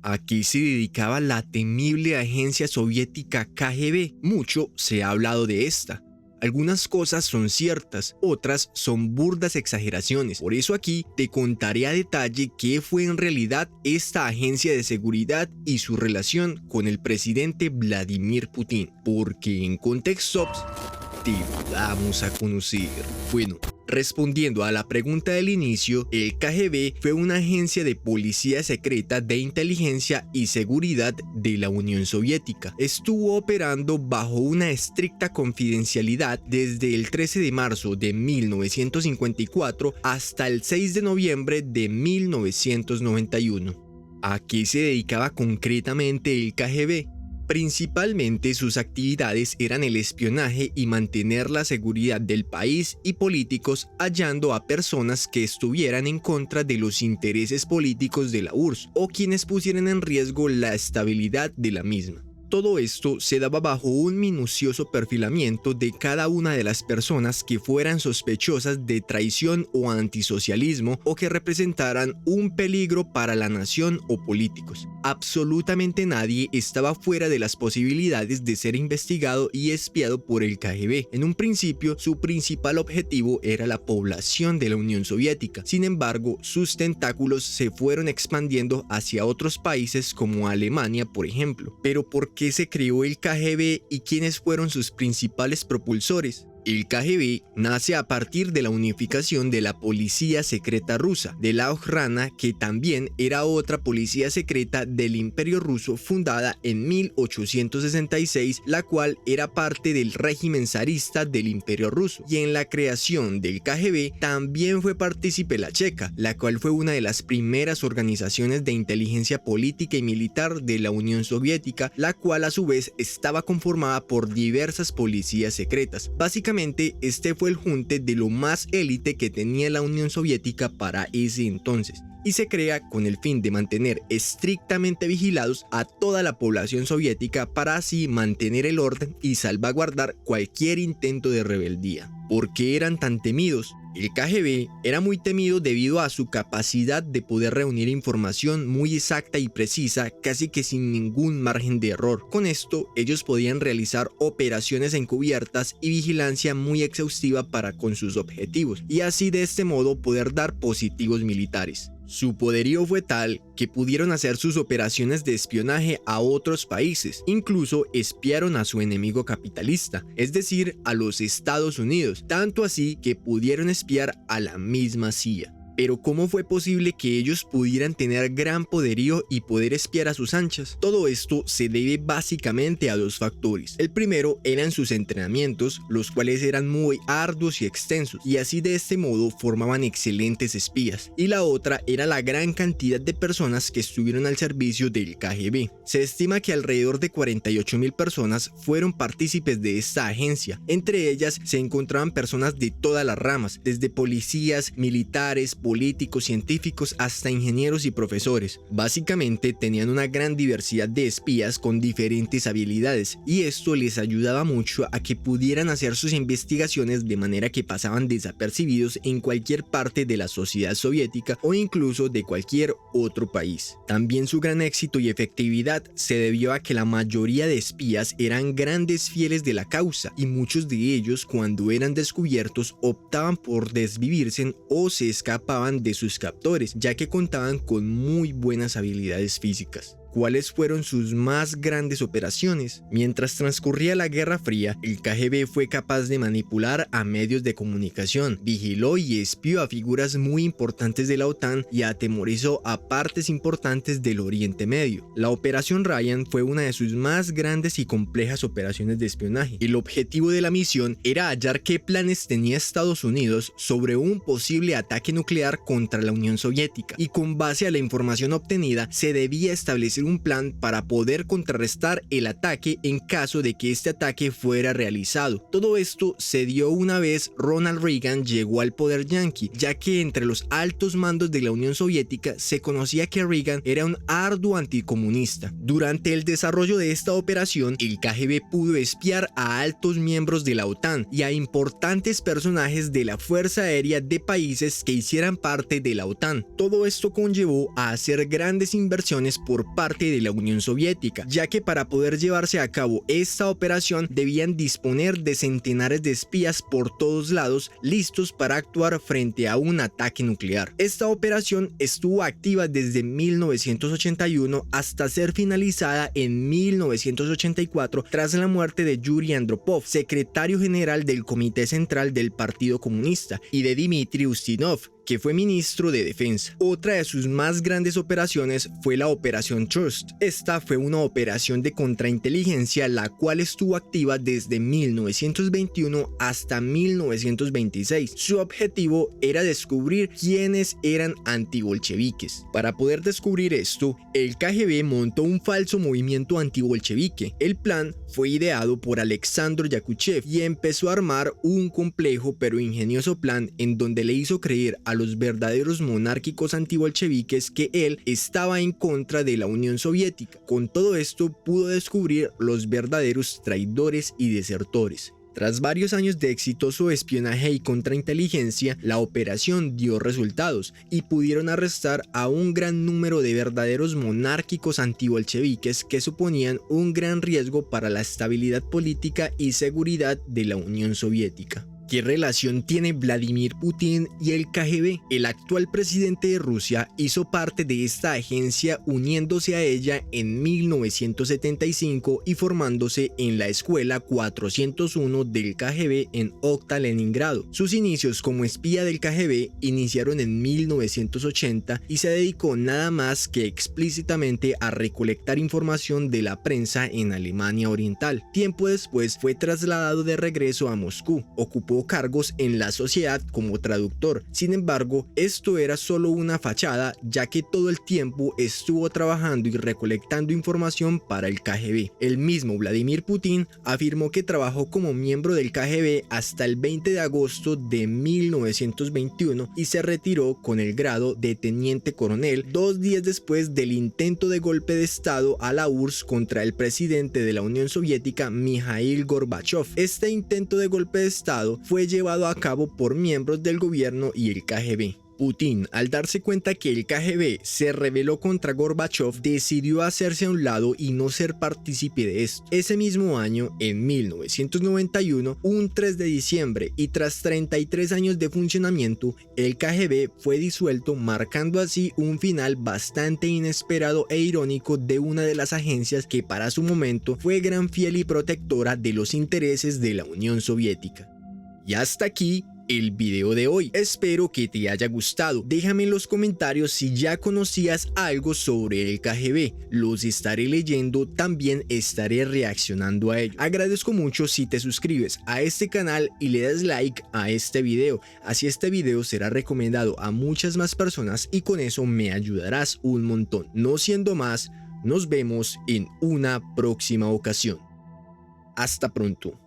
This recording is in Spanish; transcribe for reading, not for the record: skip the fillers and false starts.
¿A qué se dedicaba la temible agencia soviética KGB? Mucho se ha hablado de esta. Algunas cosas son ciertas, otras son burdas exageraciones. Por eso aquí te contaré a detalle qué fue en realidad esta agencia de seguridad y su relación con el presidente Vladimir Putin. Porque en Context Ops te vamos a conocer. Bueno, respondiendo a la pregunta del inicio, el KGB fue una agencia de policía secreta de inteligencia y seguridad de la Unión Soviética. Estuvo operando bajo una estricta confidencialidad desde el 13 de marzo de 1954 hasta el 6 de noviembre de 1991. ¿A qué se dedicaba concretamente el KGB? Principalmente sus actividades eran el espionaje y mantener la seguridad del país y políticos hallando a personas que estuvieran en contra de los intereses políticos de la URSS o quienes pusieran en riesgo la estabilidad de la misma. Todo esto se daba bajo un minucioso perfilamiento de cada una de las personas que fueran sospechosas de traición o antisocialismo o que representaran un peligro para la nación o políticos. Absolutamente nadie estaba fuera de las posibilidades de ser investigado y espiado por el KGB. En un principio, su principal objetivo era la población de la Unión Soviética. Sin embargo, sus tentáculos se fueron expandiendo hacia otros países como Alemania, por ejemplo. Pero ¿por qué se creó el KGB y quiénes fueron sus principales propulsores? El KGB nace a partir de la unificación de la policía secreta rusa, de la Okhrana, que también era otra policía secreta del Imperio Ruso fundada en 1866, la cual era parte del régimen zarista del Imperio Ruso. Y en la creación del KGB también fue partícipe la Checa, la cual fue una de las primeras organizaciones de inteligencia política y militar de la Unión Soviética, la cual a su vez estaba conformada por diversas policías secretas. Básicamente, este fue el junte de lo más élite que tenía la Unión Soviética para ese entonces, y se crea con el fin de mantener estrictamente vigilados a toda la población soviética para así mantener el orden y salvaguardar cualquier intento de rebeldía. ¿Por qué eran tan temidos? El KGB era muy temido debido a su capacidad de poder reunir información muy exacta y precisa, casi que sin ningún margen de error. Con esto, ellos podían realizar operaciones encubiertas y vigilancia muy exhaustiva para con sus objetivos, y así de este modo poder dar positivos militares. Su poderío fue tal que pudieron hacer sus operaciones de espionaje a otros países, incluso espiaron a su enemigo capitalista, es decir, a los Estados Unidos, tanto así que pudieron espiar a la misma CIA. Pero ¿cómo fue posible que ellos pudieran tener gran poderío y poder espiar a sus anchas? Todo esto se debe básicamente a dos factores. El primero eran sus entrenamientos, los cuales eran muy arduos y extensos, y así de este modo formaban excelentes espías. Y la otra era la gran cantidad de personas que estuvieron al servicio del KGB. Se estima que alrededor de 48.000 personas fueron partícipes de esta agencia. Entre ellas se encontraban personas de todas las ramas, desde policías, militares, políticos, científicos, hasta ingenieros y profesores. Básicamente tenían una gran diversidad de espías con diferentes habilidades, y esto les ayudaba mucho a que pudieran hacer sus investigaciones de manera que pasaban desapercibidos en cualquier parte de la sociedad soviética o incluso de cualquier otro país. También su gran éxito y efectividad se debió a que la mayoría de espías eran grandes fieles de la causa, y muchos de ellos, cuando eran descubiertos, optaban por desvivirse o se escapaban de sus captores, ya que contaban con muy buenas habilidades físicas. ¿Cuáles fueron sus más grandes operaciones? Mientras transcurría la Guerra Fría, el KGB fue capaz de manipular a medios de comunicación, vigiló y espió a figuras muy importantes de la OTAN y atemorizó a partes importantes del Oriente Medio. La Operación Ryan fue una de sus más grandes y complejas operaciones de espionaje. El objetivo de la misión era hallar qué planes tenía Estados Unidos sobre un posible ataque nuclear contra la Unión Soviética, y con base a la información obtenida se debía establecer un plan para poder contrarrestar el ataque en caso de que este ataque fuera realizado. Todo esto se dio una vez Ronald Reagan llegó al poder yanqui, ya que entre los altos mandos de la Unión Soviética se conocía que Reagan era un arduo anticomunista. Durante el desarrollo de esta operación, el KGB pudo espiar a altos miembros de la OTAN y a importantes personajes de la Fuerza Aérea de países que hicieran parte de la OTAN. Todo esto conllevó a hacer grandes inversiones por parte parte de la Unión Soviética, ya que para poder llevarse a cabo esta operación debían disponer de centenares de espías por todos lados listos para actuar frente a un ataque nuclear. Esta operación estuvo activa desde 1981 hasta ser finalizada en 1984 tras la muerte de Yuri Andropov, secretario general del Comité Central del Partido Comunista, y de Dmitry Ustinov, que fue ministro de Defensa. Otra de sus más grandes operaciones fue la Operación Trust. Esta fue una operación de contrainteligencia la cual estuvo activa desde 1921 hasta 1926. Su objetivo era descubrir quiénes eran antibolcheviques. Para poder descubrir esto, el KGB montó un falso movimiento antibolchevique. El plan fue ideado por Alexander Yakuchev y empezó a armar un complejo pero ingenioso plan en donde le hizo creer a los verdaderos monárquicos antibolcheviques que él estaba en contra de la Unión Soviética. Con todo esto pudo descubrir los verdaderos traidores y desertores. Tras varios años de exitoso espionaje y contrainteligencia, la operación dio resultados y pudieron arrestar a un gran número de verdaderos monárquicos antibolcheviques que suponían un gran riesgo para la estabilidad política y seguridad de la Unión Soviética. ¿Qué relación tiene Vladimir Putin y el KGB? El actual presidente de Rusia hizo parte de esta agencia uniéndose a ella en 1975 y formándose en la escuela 401 del KGB en Okta, Leningrado. Sus inicios como espía del KGB iniciaron en 1980 y se dedicó nada más que explícitamente a recolectar información de la prensa en Alemania Oriental. Tiempo después fue trasladado de regreso a Moscú. Ocupó cargos en la sociedad como traductor. Sin embargo, esto era solo una fachada, ya que todo el tiempo estuvo trabajando y recolectando información para el KGB. El mismo Vladimir Putin afirmó que trabajó como miembro del KGB hasta el 20 de agosto de 1921 y se retiró con el grado de teniente coronel 2 días después del intento de golpe de estado a la URSS contra el presidente de la Unión Soviética, Mikhail Gorbachev. Este intento de golpe de estado fue llevado a cabo por miembros del gobierno y el KGB. Putin, al darse cuenta que el KGB se rebeló contra Gorbachev, decidió hacerse a un lado y no ser partícipe de esto. Ese mismo año, en 1991, un 3 de diciembre y tras 33 años de funcionamiento, el KGB fue disuelto, marcando así un final bastante inesperado e irónico de una de las agencias que para su momento fue gran fiel y protectora de los intereses de la Unión Soviética. Y hasta aquí el video de hoy. Espero que te haya gustado. Déjame en los comentarios si ya conocías algo sobre el KGB. Los estaré leyendo, también estaré reaccionando a ello. Agradezco mucho si te suscribes a este canal y le das like a este video. Así este video será recomendado a muchas más personas y con eso me ayudarás un montón. No siendo más, nos vemos en una próxima ocasión. Hasta pronto.